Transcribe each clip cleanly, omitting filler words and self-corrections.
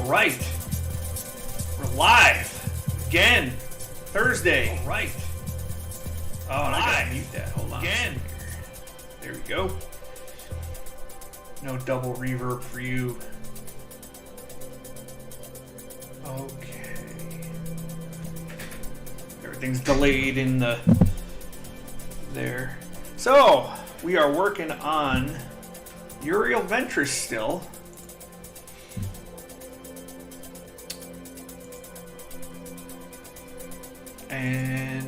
right. We're live again. Thursday. All right. Oh, and I gotta mute that. Hold on. Again. There we go. No double reverb for you. Okay. Everything's delayed in the there. So we are working on Uriel Ventris still. And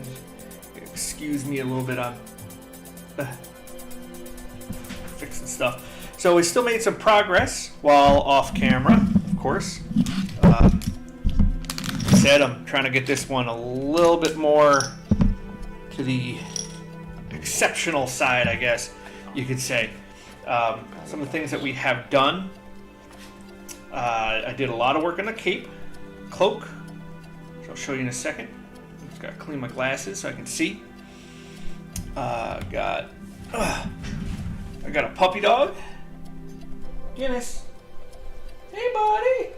excuse me a little bit on fixing stuff. So we still made some progress while off camera, of course. Said I'm trying to get this one a little bit more to the exceptional side, I guess you could say. Some of the things that we have done. I did a lot of work on the cloak, which I'll show you in a second. Just gotta clean my glasses so I can see. I got a puppy dog. Guinness. Hey, buddy.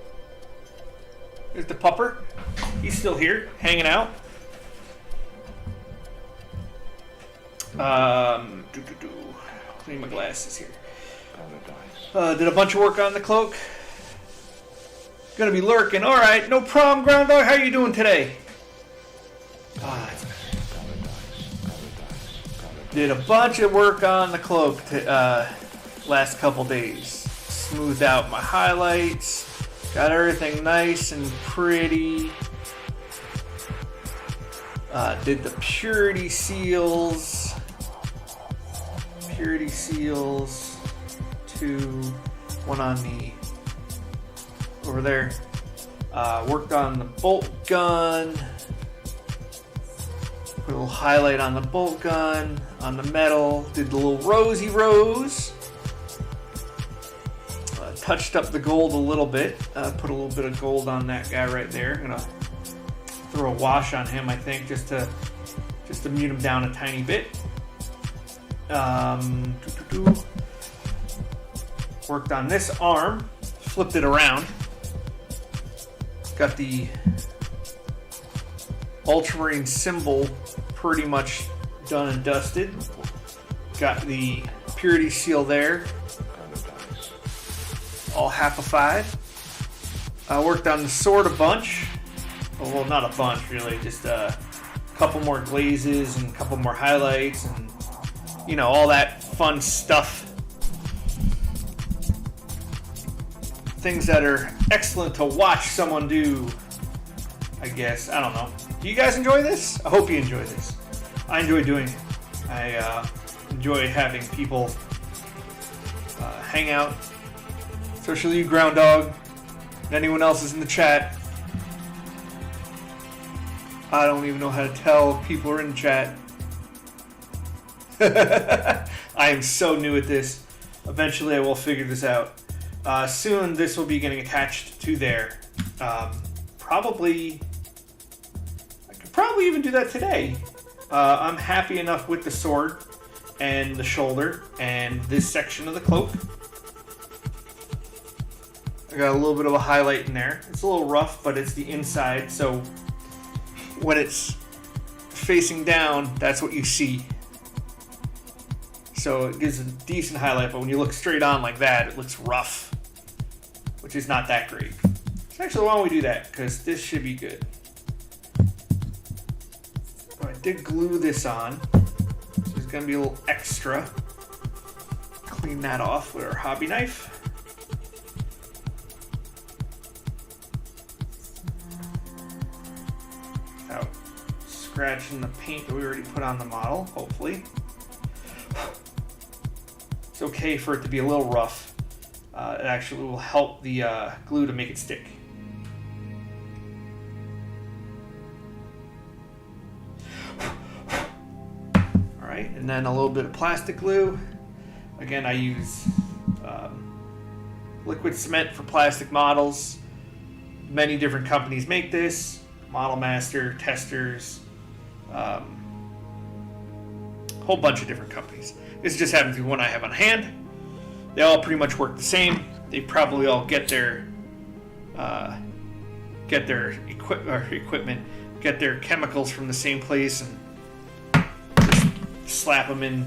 There's the pupper. He's still here, hanging out. Clean my glasses here. Did a bunch of work on the cloak. Gonna be lurking. All right, no problem, ground dog. How you doing today? Did a bunch of work on the cloak last couple days. Smoothed out my highlights. Got everything nice and pretty. Did the purity seals. Purity seals. One on the over there. Worked on the bolt gun. Put a little highlight on the bolt gun, on the metal. Did the little rosy rose. Touched up the gold a little bit. Put a little bit of gold on that guy right there. Gonna throw a wash on him, I think, just to mute him down a tiny bit. Worked on this arm. Flipped it around. Got the ultramarine symbol pretty much done and dusted. Got the purity seal there. All half a 5. I worked on the sword a bunch. Well, not a bunch really, just a couple more glazes and a couple more highlights and, you know, all that fun stuff. Things that are excellent to watch someone do, I guess. I don't know. Do you guys enjoy this? I hope you enjoy this. I enjoy doing it. I enjoy having people hang out. Especially you, Ground Dog, and anyone else is in the chat. I don't even know how to tell people are in the chat. I am so new at this. Eventually I will figure this out. Soon this will be getting attached to there. I could probably even do that today. I'm happy enough with the sword and the shoulder and this section of the cloak. I got a little bit of a highlight in there. It's a little rough, but it's the inside, so when it's facing down, that's what you see. So it gives a decent highlight, but when you look straight on like that, it looks rough, which is not that great. So actually, why don't we do that? Because this should be good. But I did glue this on, so there's going to be a little extra. Clean that off with our hobby knife. Scratching the paint that we already put on the model, hopefully. It's okay for it to be a little rough. It actually will help the glue to make it stick. Alright, and then a little bit of plastic glue. Again, I use liquid cement for plastic models. Many different companies make this. Model Master, Testers, whole bunch of different companies. This just happens to be one I have on hand. They all pretty much work the same. They probably all get their get their equipment, get their chemicals from the same place, and just slap them in.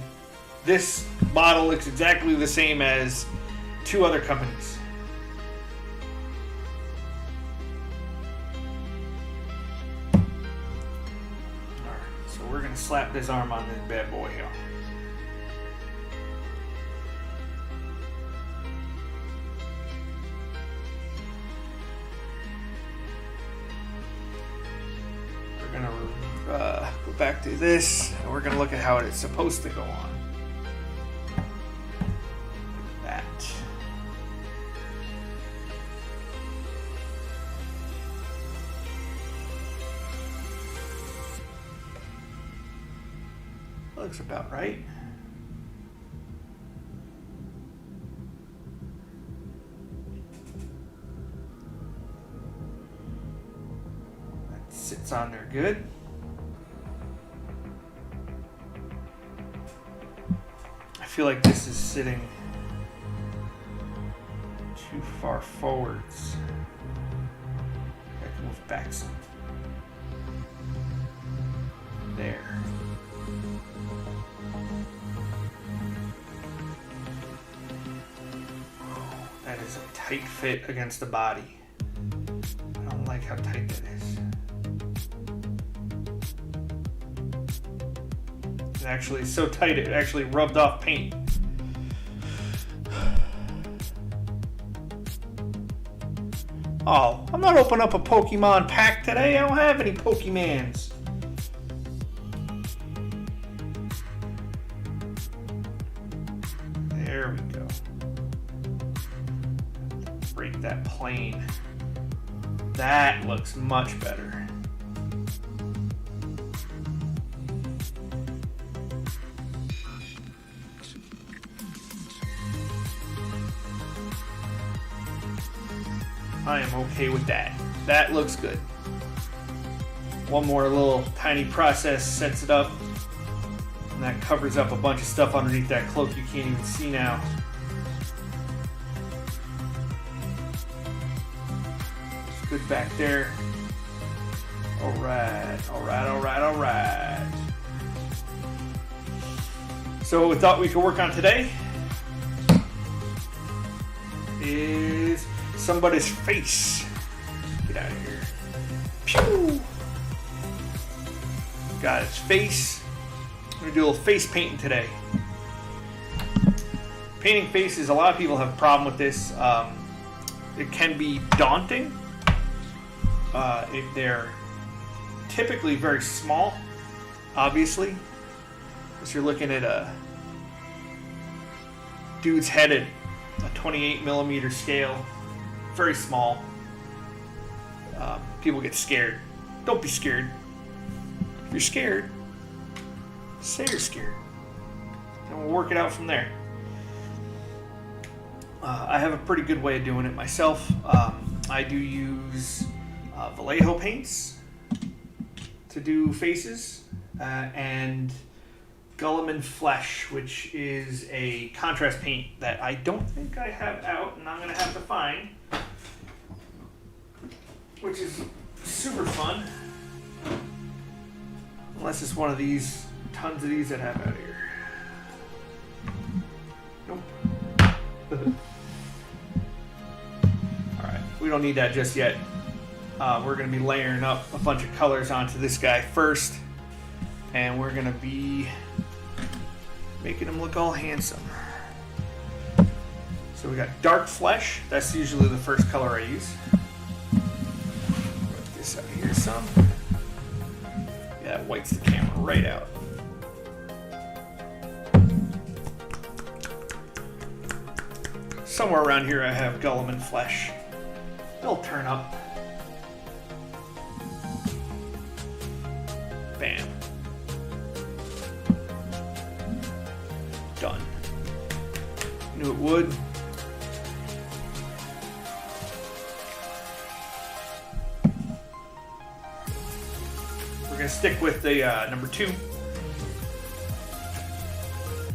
This bottle looks exactly the same as 2 other companies. Alright, so we're going to slap this arm on this bad boy here. We're going to go back to this, and we're going to look at how it's supposed to go on. Looks about right. That sits on there good. I feel like this is sitting too far forwards. I can move back some. There. That is a tight fit against the body. I don't like how tight that is. It's actually so tight it actually rubbed off paint. Oh, I'm not opening up a Pokemon pack today. I don't have any Pokemans. There we go. Break that plane. That looks much better. I am okay with that. That looks good. One more little tiny process sets it up, and that covers up a bunch of stuff underneath that cloak you can't even see now. It's good back there. Alright, alright, alright, alright. So what we thought we could work on today is somebody's face. Get out of here. Pew! Got its face. I'm going to do a little face painting today. Painting faces, a lot of people have a problem with this. It can be daunting. If they're typically very small, obviously. Because you're looking at a dude's head at a 28mm scale. Very small. People get scared. Don't be scared. If you're scared, say you're scared. And we'll work it out from there. I have a pretty good way of doing it myself. I do use Vallejo paints to do faces, and Gulliman Flesh, which is a contrast paint that I don't think I have out, and I'm going to have to find, which is super fun. Unless it's one of these, tons of these that I have out here. Nope. Alright, we don't need that just yet. We're going to be layering up a bunch of colors onto this guy first. And we're going to be making him look all handsome. So we got dark flesh. That's usually the first color I use. Put this out here some. Yeah, that whites the camera right out. Somewhere around here I have Gulliman Flesh. It'll turn up. Bam. Done. Knew it would. We're going to stick with the number 2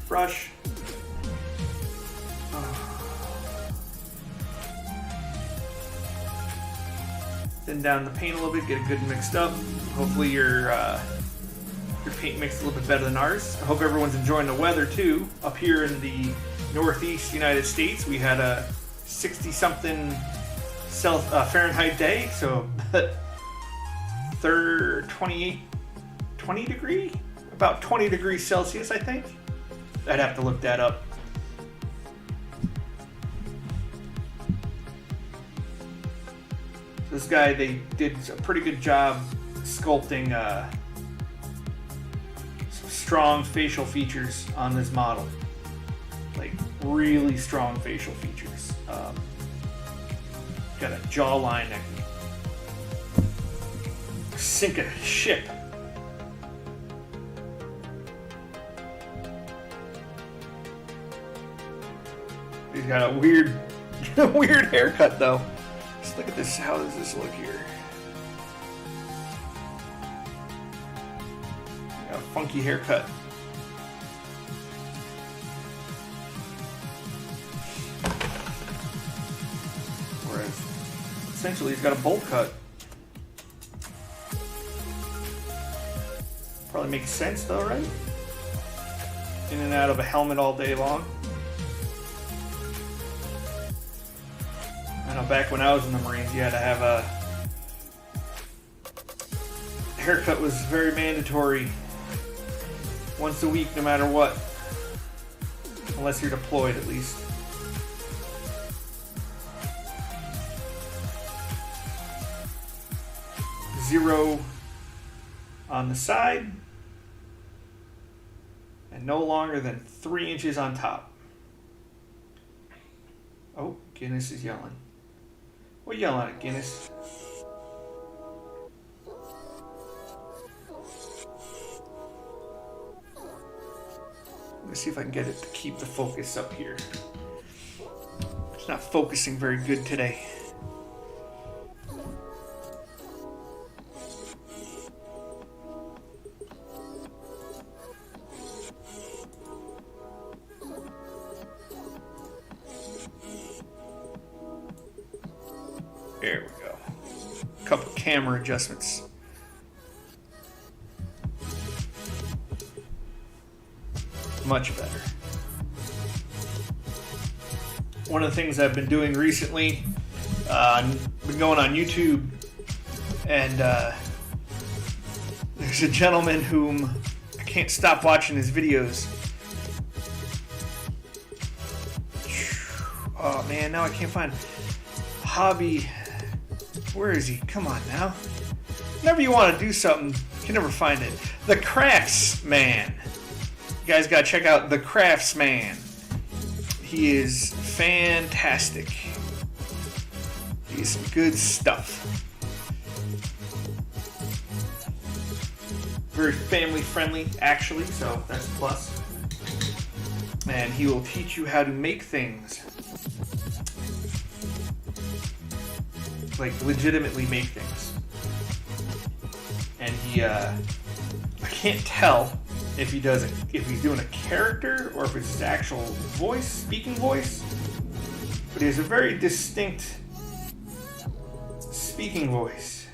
brush. thin down the paint a little bit, get it good and mixed up. Hopefully your paint mixed a little bit better than ours. I hope everyone's enjoying the weather too. Up here in the Northeast United States, we had a 60-something Fahrenheit day, so 20 degree, about 20 degrees Celsius, I think. I'd have to look that up. This guy, they did a pretty good job sculpting some strong facial features on this model. Like really strong facial features. Got a jawline that can sink a ship. He's got a weird haircut though. Just look at this. How does this look here? Got a funky haircut. Whereas essentially he's got a bowl cut. Probably makes sense though, right? In and out of a helmet all day long. I know back when I was in the Marines, you had to have a haircut was very mandatory once a week, no matter what. Unless you're deployed, at least. Zero on the side, and no longer than 3 inches on top. Oh, Guinness is yelling. What are you yelling at, Guinness? Let's see if I can get it to keep the focus up here. It's not focusing very good today. There we go. A couple camera adjustments. Much better. One of the things I've been doing recently, I've been going on YouTube, and there's a gentleman whom I can't stop watching his videos. Oh man, now I can't find hobby. Where is he? Come on now. Whenever you want to do something, you can never find it. The Craftsman. You guys gotta check out The Craftsman. He is fantastic. He's some good stuff. Very family friendly, actually, so that's a plus. And he will teach you how to make things. Like legitimately make things. And he I can't tell if he does it, if he's doing a character or if it's his actual voice, speaking voice. But he has a very distinct speaking voice.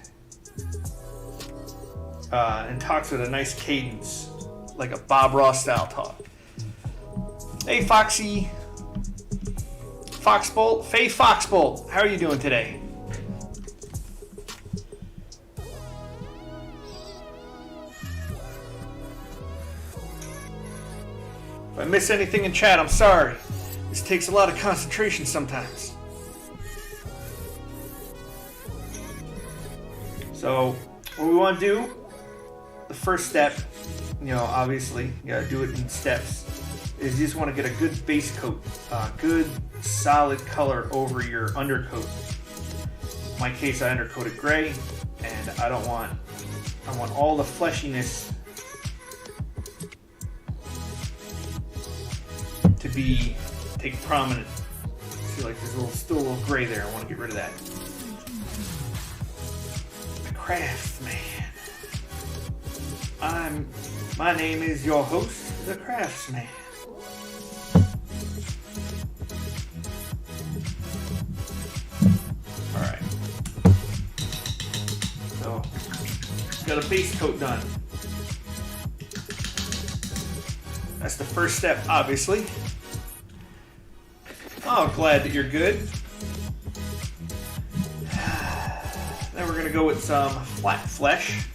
And talks with a nice cadence, like a Bob Ross style talk. Hey Foxy, Foxbolt, Faye Foxbolt, how are you doing today? If I miss anything in chat, I'm sorry. This takes a lot of concentration sometimes. So, what we want to do, the first step, you know, obviously, you gotta do it in steps, is you just want to get a good base coat, good solid color over your undercoat. In my case, I undercoated gray, and I want all the fleshiness to take prominent. See, like there's still a little gray there. I want to get rid of that. The Craftsman. My name is your host, the Craftsman. All right. get a base coat done. That's the first step, obviously. Oh, glad that you're good. Then we're gonna go with some flat flesh.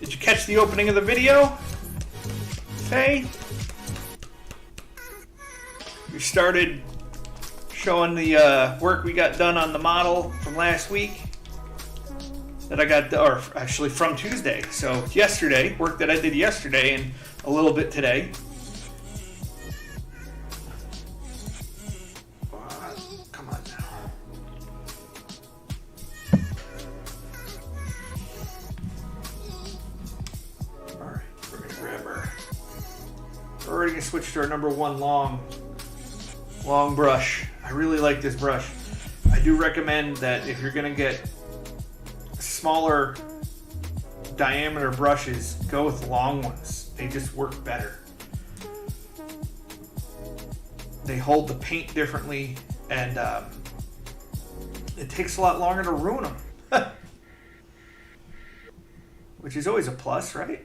Did you catch the opening of the video, Faye? We started showing the work we got done on the model from last week. That I got, or actually from Tuesday. So yesterday, work that I did yesterday and a little bit today. Come on now. All right, we're gonna grab our. We're already gonna switch to our number one long brush. I really like this brush. I do recommend that if you're gonna get smaller diameter brushes, go with long ones. They just work better. They hold the paint differently, and it takes a lot longer to ruin them. Which is always a plus, right?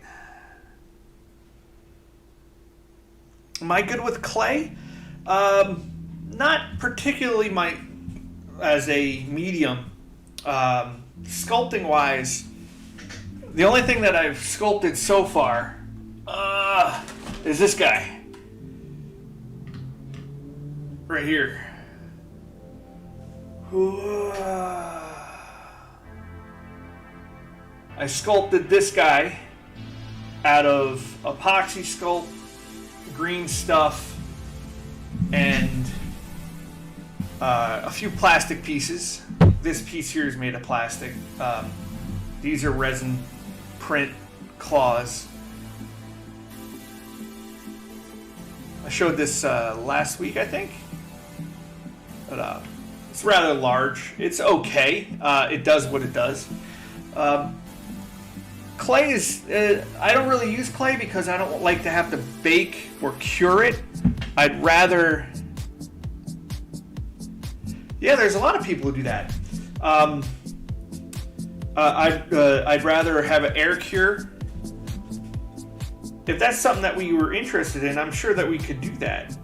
Am I good with clay? Not particularly as a medium. Sculpting wise, the only thing that I've sculpted so far is this guy right here. I sculpted this guy out of epoxy sculpt, green stuff, and a few plastic pieces. This piece here is made of plastic. These are resin print claws. I showed this last week, I think. But it's rather large. It's okay. It does what it does. Clay is... I don't really use clay because I don't like to have to bake or cure it. I'd rather... Yeah, there's a lot of people who do that. I'd rather have an air cure. If that's something that we were interested in, I'm sure that we could do that.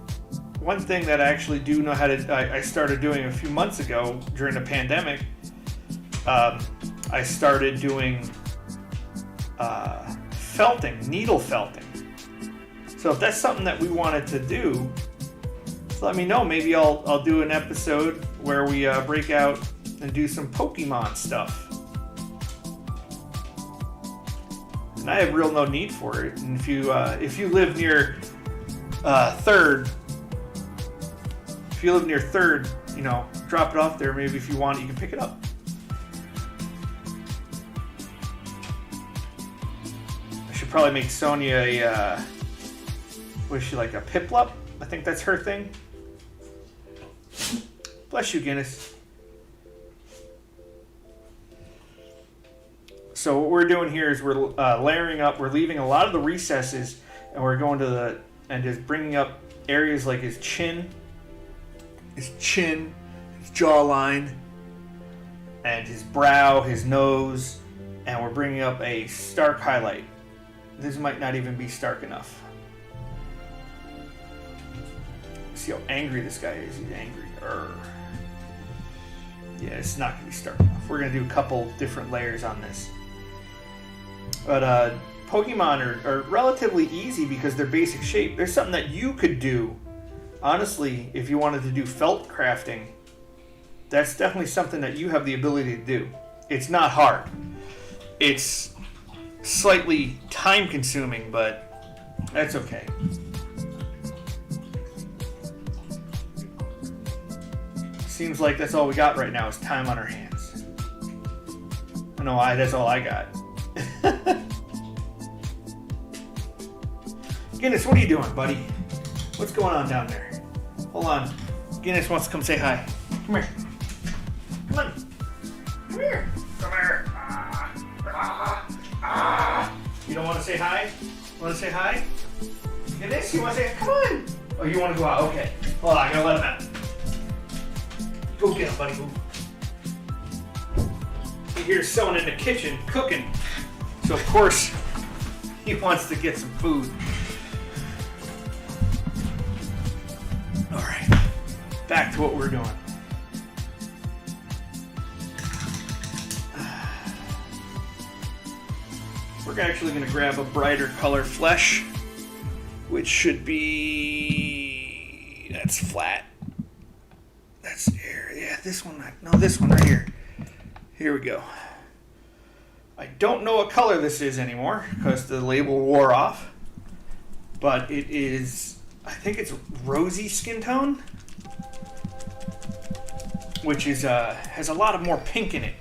One thing that I actually do know how to, I started doing a few months ago during the pandemic, I started doing felting, needle felting. So if that's something that we wanted to do, let me know. Maybe I'll do an episode where we break out and do some Pokemon stuff. And I have real no need for it. And if you live near Third, you know, drop it off there. Maybe if you want, you can pick it up. I should probably make Sonia a what is she, like a Piplup? I think that's her thing. Bless you, Guinness. So what we're doing here is we're layering up. We're leaving a lot of the recesses, and we're going to and just bringing up areas like his chin, his jawline, and his brow, his nose, and we're bringing up a stark highlight. This might not even be stark enough. See how angry this guy is. He's angry. Yeah, it's not going to be stark enough. We're going to do a couple different layers on this. But Pokemon are relatively easy because they're basic shape. There's something that you could do, honestly, if you wanted to do felt crafting. That's definitely something that you have the ability to do. It's not hard. It's slightly time consuming, but that's okay. Seems like that's all we got right now is time on our hands. I know that's all I got. Guinness, what are you doing, buddy? What's going on down there? Hold on. Guinness wants to come say hi. Come here. Come on. Come here. Come here. You don't want to say hi? Want to say hi? Guinness, you want to say hi? Come on. Oh, you want to go out? Okay. Hold on, I gotta let him out. Go get him, buddy. Go. here sewing in the kitchen, cooking. So of course, he wants to get some food. All right, back to what we're doing. We're actually going to grab a brighter color flesh, which should be, that's flat. That's air. Yeah, this one. No, this one right here. Here we go. I don't know what color this is anymore because the label wore off. But it is, I think it's rosy skin tone, which is has a lot of more pink in it.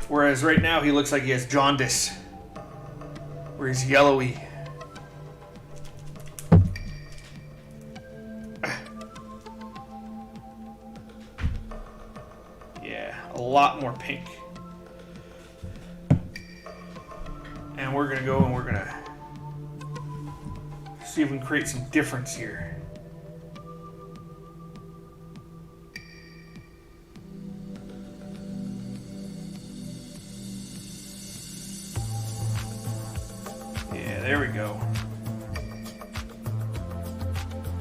Whereas right now he looks like he has jaundice, where he's yellowy. Yeah, a lot more pink. And we're gonna go and we're gonna see if we can create some difference here. Yeah, there we go.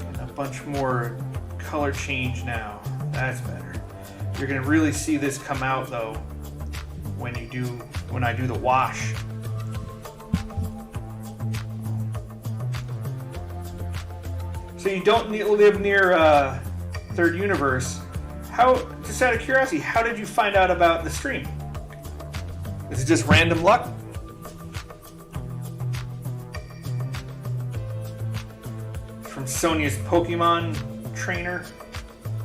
And a bunch more color change now. That's better. You're gonna really see this come out though when I do the wash. So you don't live near Third Universe. How, just out of curiosity, how did you find out about the stream? Is it just random luck? From Sonia's Pokemon trainer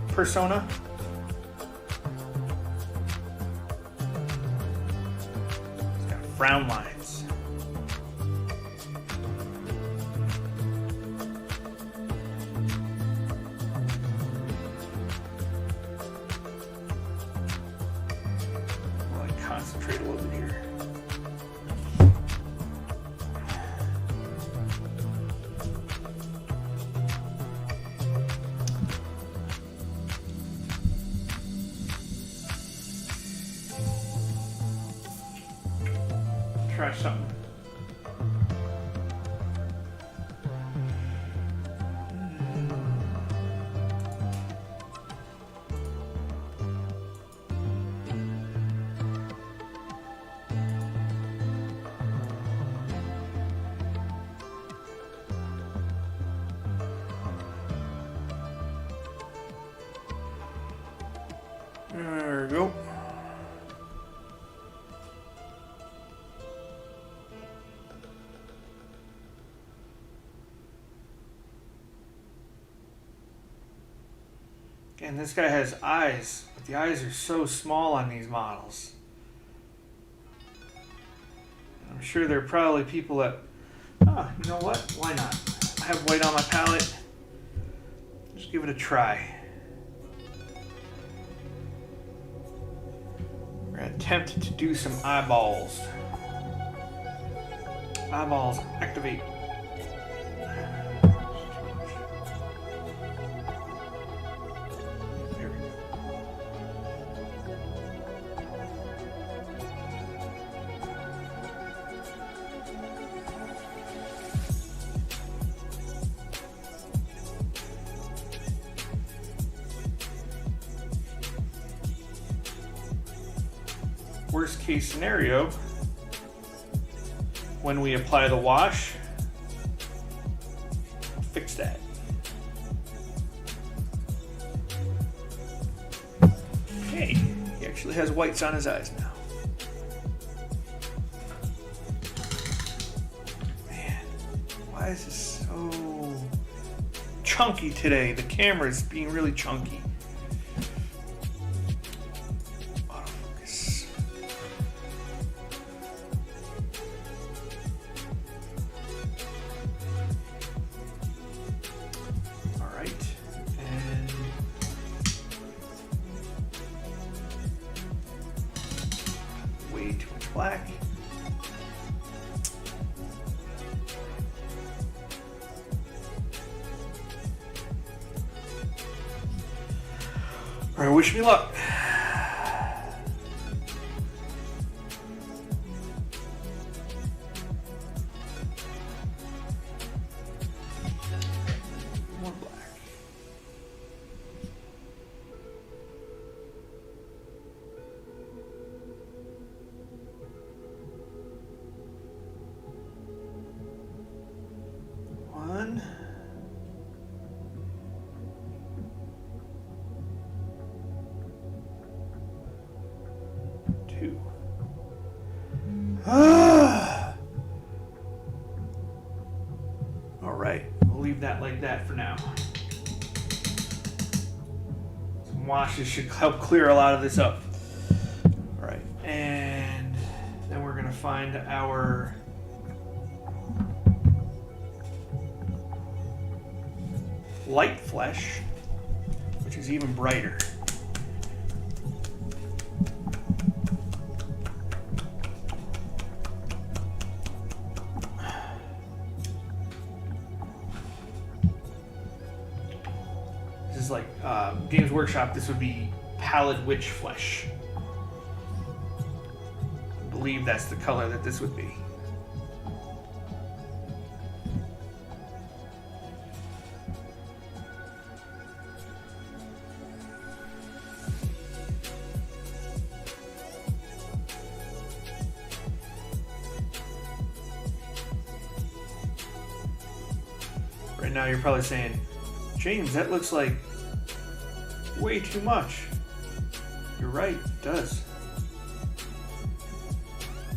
persona? It's got frown lines. Concentrate a little bit here. Try something. There we go. And this guy has eyes, but the eyes are so small on these models. I'm sure there are probably people that, you know what? Why not? I have white on my palette. Just give it a try. We're going to attempt to do some eyeballs. Eyeballs activate. There we go. Worst case scenario, when we apply the wash, we'll fix that. Okay, he actually has whites on his eyes now. Man, why is this so chunky today? The camera is being really chunky. Black. All right, wish me luck. 1, 2. All right, we'll leave that like that for now. Some washes should help clear a lot of this up. All right, and then we're gonna find our light flesh, which is even brighter. This is like Games Workshop. This would be pallid witch flesh. I believe that's the color that this would be. Right now you're probably saying, James, that looks like way too much. You're right, it does.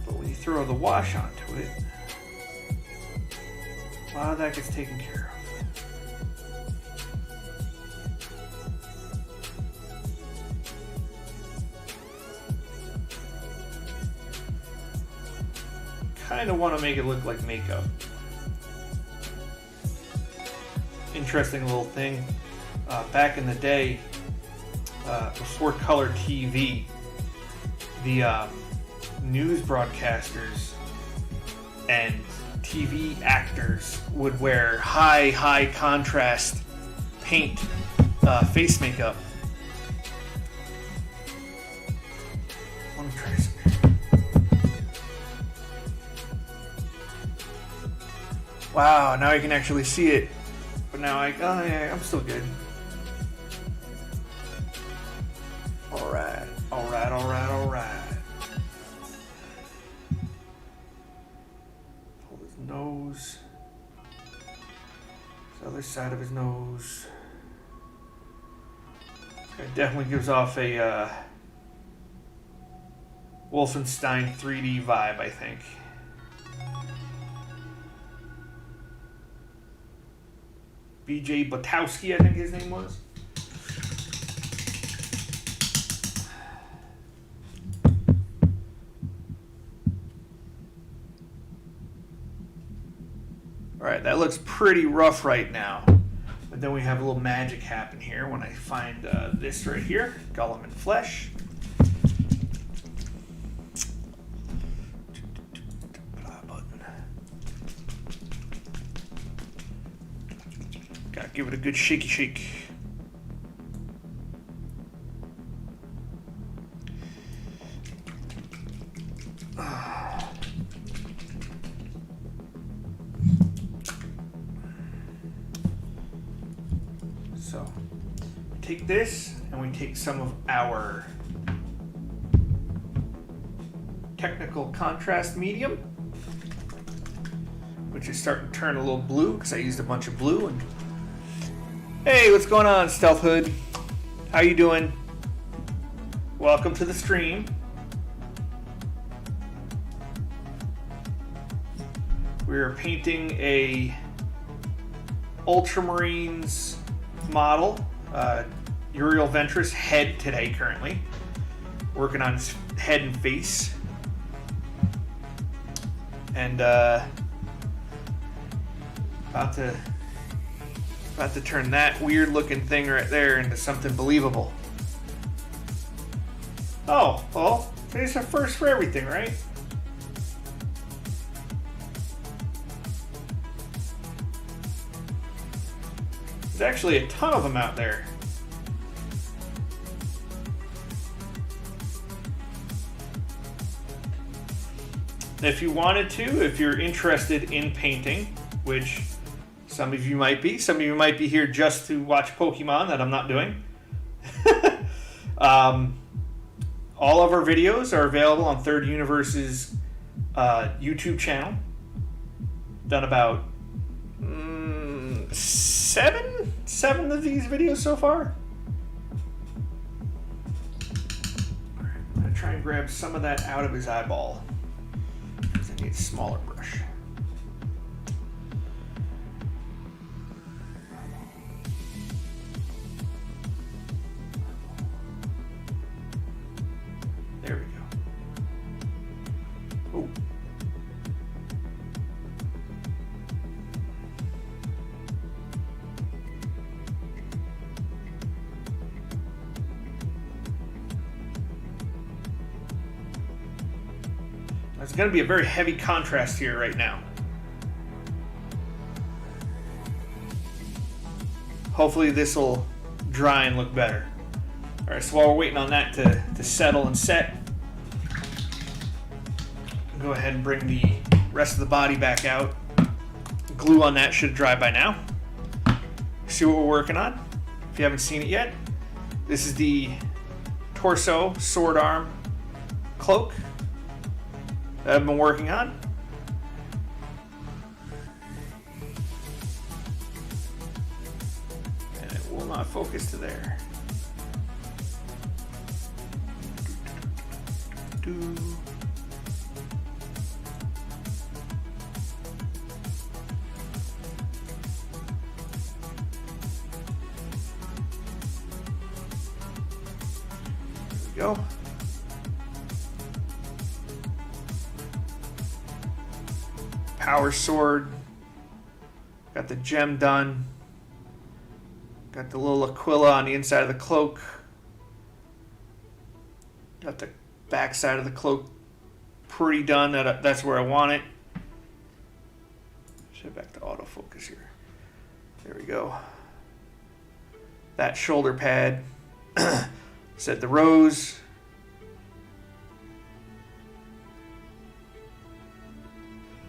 But when you throw the wash onto it, a lot of that gets taken care of. Kind of want to make it look like makeup. Interesting little thing. Back in the day, before color TV, the news broadcasters and TV actors would wear high contrast paint face makeup. Let me try some here. Wow, now you can actually see it. But now I'm still good. Alright. Pull his nose. The other side of his nose. It definitely gives off a Wolfenstein 3D vibe, I think. BJ Butowski, I think his name was. Alright, that looks pretty rough right now. But then we have a little magic happen here when I find this right here, Gollum and Flesh. Gotta give it a good shaky shake. So, we take this and we take some of our technical contrast medium, which is starting to turn a little blue because I used a bunch of blue. And hey, what's going on, Stealth Hood? How you doing? Welcome to the stream. We're painting a Ultramarines model, Uriel Ventris head today currently. Working on his head and face. And about to turn that weird looking thing right there into something believable. Oh, well, today's a first for everything, right? There's actually a ton of them out there. If you wanted to, if you're interested in painting, which some of you might be here just to watch Pokemon, that I'm not doing. All of our videos are available on Third Universe's YouTube channel. Done about seven of these videos so far. All right, I'm gonna try and grab some of that out of his eyeball, because I need a smaller brush. There we go. Oh. There's going to be a very heavy contrast here right now. Hopefully this will dry and look better. All right, so while we're waiting on that to settle and set, go ahead and bring the rest of the body back out. Glue on that should dry by now. See what we're working on? If you haven't seen it yet, this is the torso sword arm cloak that I've been working on. And it will not focus to there. There we go. Power sword. Got the gem done. Got the little Aquila on the inside of the cloak. Got the back side of the cloak pretty done. That's where I want it. Shift back to autofocus here. There we go. That shoulder pad. Set the rose.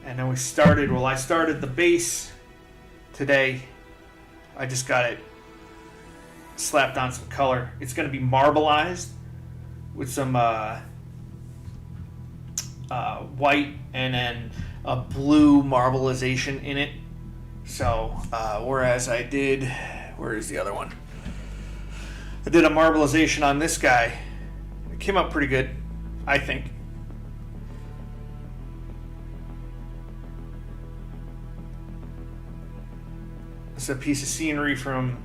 And then I started the base today. I just got it slapped on some color. It's going to be marbleized with some white and then a blue marbleization in it. So, whereas I did, where is the other one? I did a marbleization on this guy. It came out pretty good, I think. It's a piece of scenery from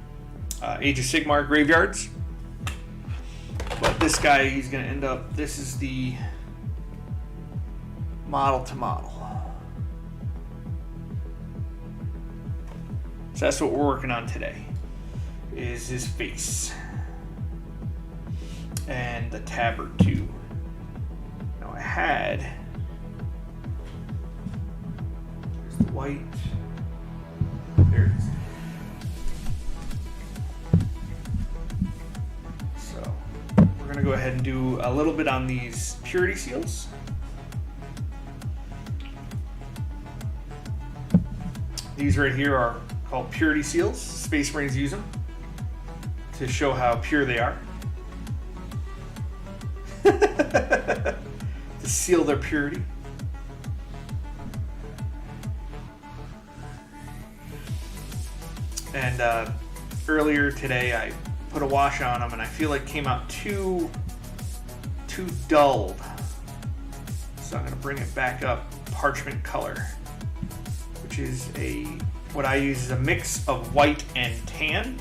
Age of Sigmar graveyards. But this guy, he's going to end up, this is the model to model. So that's what we're working on today, is his face. And the tabard too. Now I had, there's the white, there it is. So we're gonna go ahead and do a little bit on these purity seals. These right here are called purity seals. Space Marines use them to show how pure they are. To seal their purity. And earlier today I put a wash on them and I feel like it came out too dulled. So I'm going to bring it back up parchment color, which is what I use is a mix of white and tan,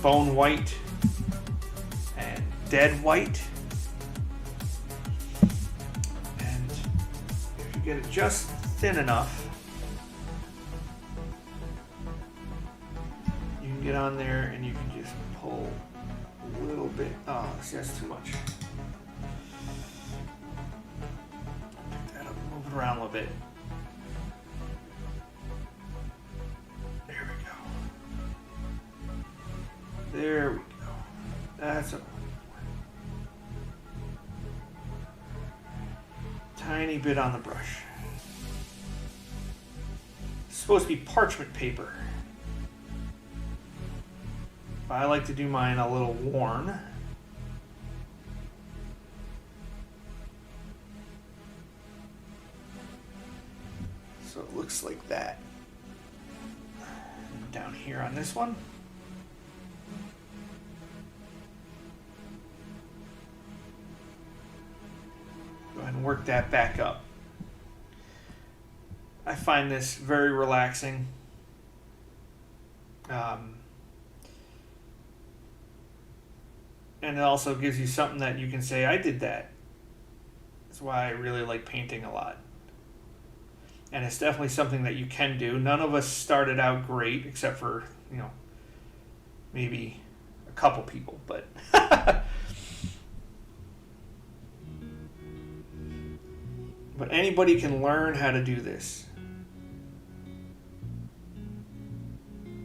bone white and dead white. And if you get it just thin enough, you can get on there and you can just pull a little bit. Oh, see, that's too much. Pick that up, move it around a little bit. There we go. There we go. That's a tiny bit on the brush. It's supposed to be parchment paper. But I like to do mine a little worn. So it looks like that. jump down here on this one. Go ahead and work that back up. I find this very relaxing. And it also gives you something that you can say, I did that. That's why I really like painting a lot. And it's definitely something that you can do. None of us started out great, except for, you know, maybe a couple people, but but anybody can learn how to do this.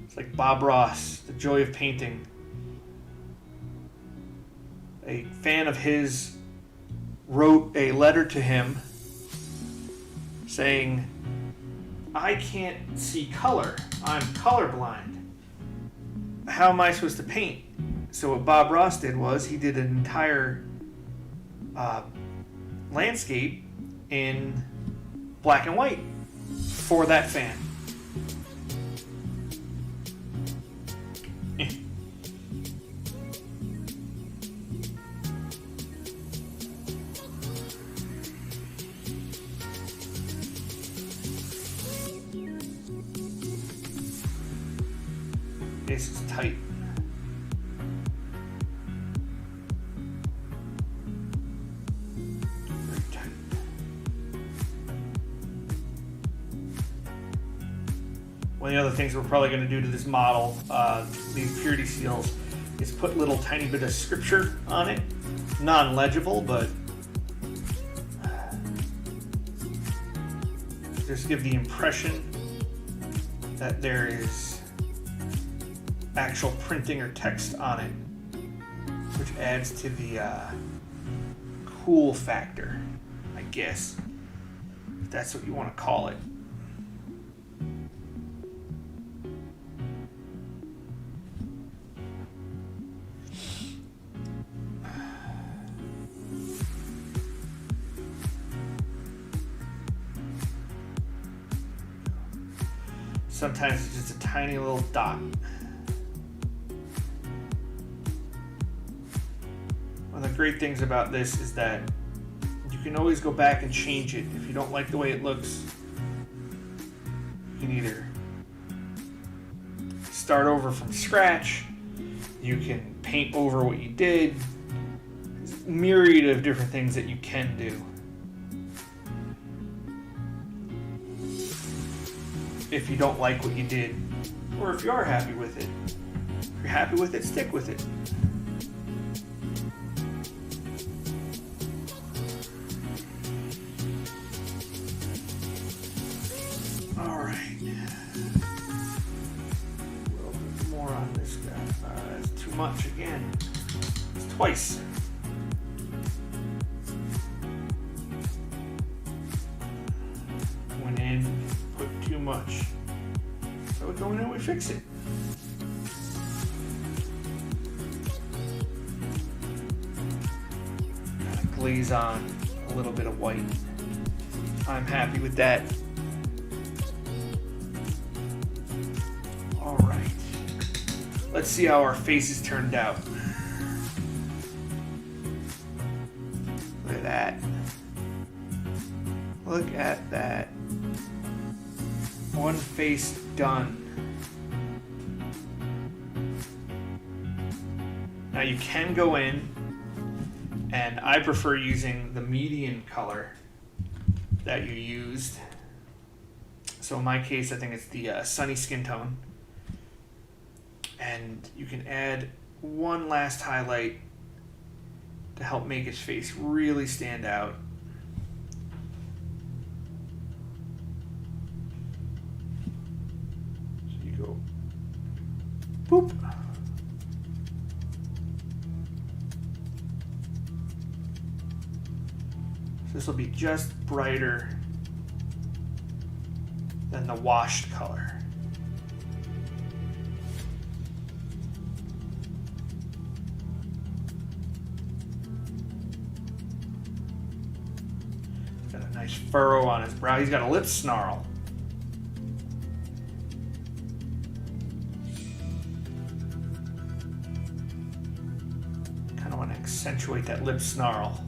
It's like Bob Ross, The Joy of Painting. A fan of his wrote a letter to him saying, I can't see color. I'm colorblind. How am I supposed to paint? So what Bob Ross did was he did an entire landscape in black and white for that fan. This is tight. Very tight. One of the other things we're probably going to do to this model, these purity seals, is put little tiny bit of scripture on it. Non-legible, but just give the impression that there is actual printing or text on it, which adds to the cool factor, I guess, if that's what you want to call it. Sometimes it's just a tiny little dot. One of the great things about this is that you can always go back and change it. If you don't like the way it looks, you can either start over from scratch, you can paint over what you did. There's a myriad of different things that you can do. If you don't like what you did, or if you are happy with it. If you're happy with it, stick with it. Alright. A little bit more on this guy. That's too much again. It's twice. Went in, put too much. So we go in and we fix it. Kind of glaze on a little bit of white. I'm happy with that. Alright. Let's see how our faces turned out. Look at that. Look at that. One face done. Now you can go in, and I prefer using the median color that you used. So in my case, I think it's the sunny skin tone. And you can add one last highlight to help make his face really stand out. So you go, boop. This will be just brighter than the washed color. He's got a nice furrow on his brow. He's got a lip snarl. accentuate that lip snarl.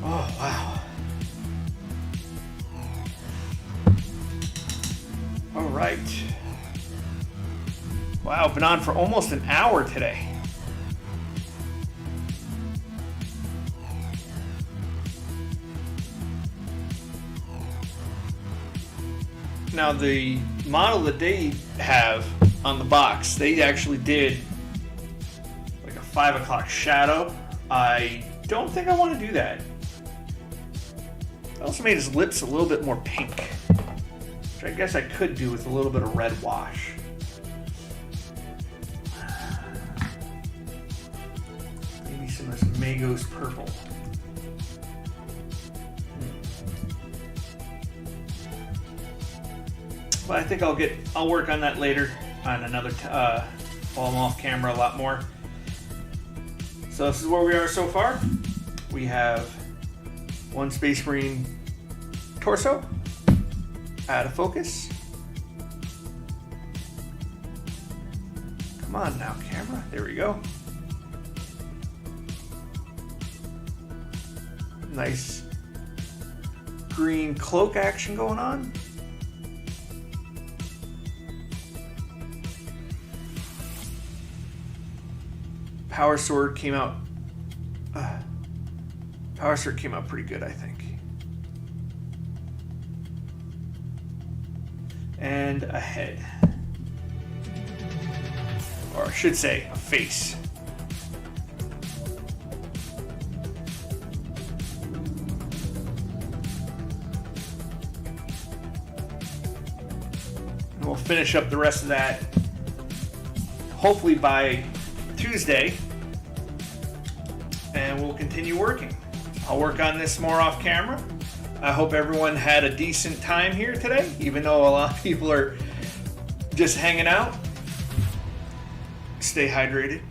Oh, wow. All right. Wow, been on for almost an hour today. Now the model that they have on the box, they actually did like a 5 o'clock shadow. I don't think I want to do that. It also made his lips a little bit more pink, which I guess I could do with a little bit of red wash. Maybe some of this Magos purple. But I think I'll work on that later on another while I'm off camera a lot more. So this is where we are so far. We have one Space Marine torso out of focus. Come on now, camera. There we go. Nice green cloak action going on. Power Sword came out. Power Sword came out pretty good, I think. And a head, or I should say, a face. And we'll finish up the rest of that, hopefully by Tuesday, and we'll continue working. I'll work on this more off camera. I hope everyone had a decent time here today, even though a lot of people are just hanging out. Stay hydrated.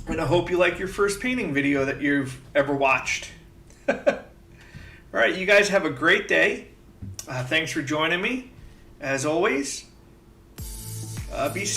And I hope you like your first painting video that you've ever watched. All right, you guys have a great day. Thanks for joining me. As always, be safe.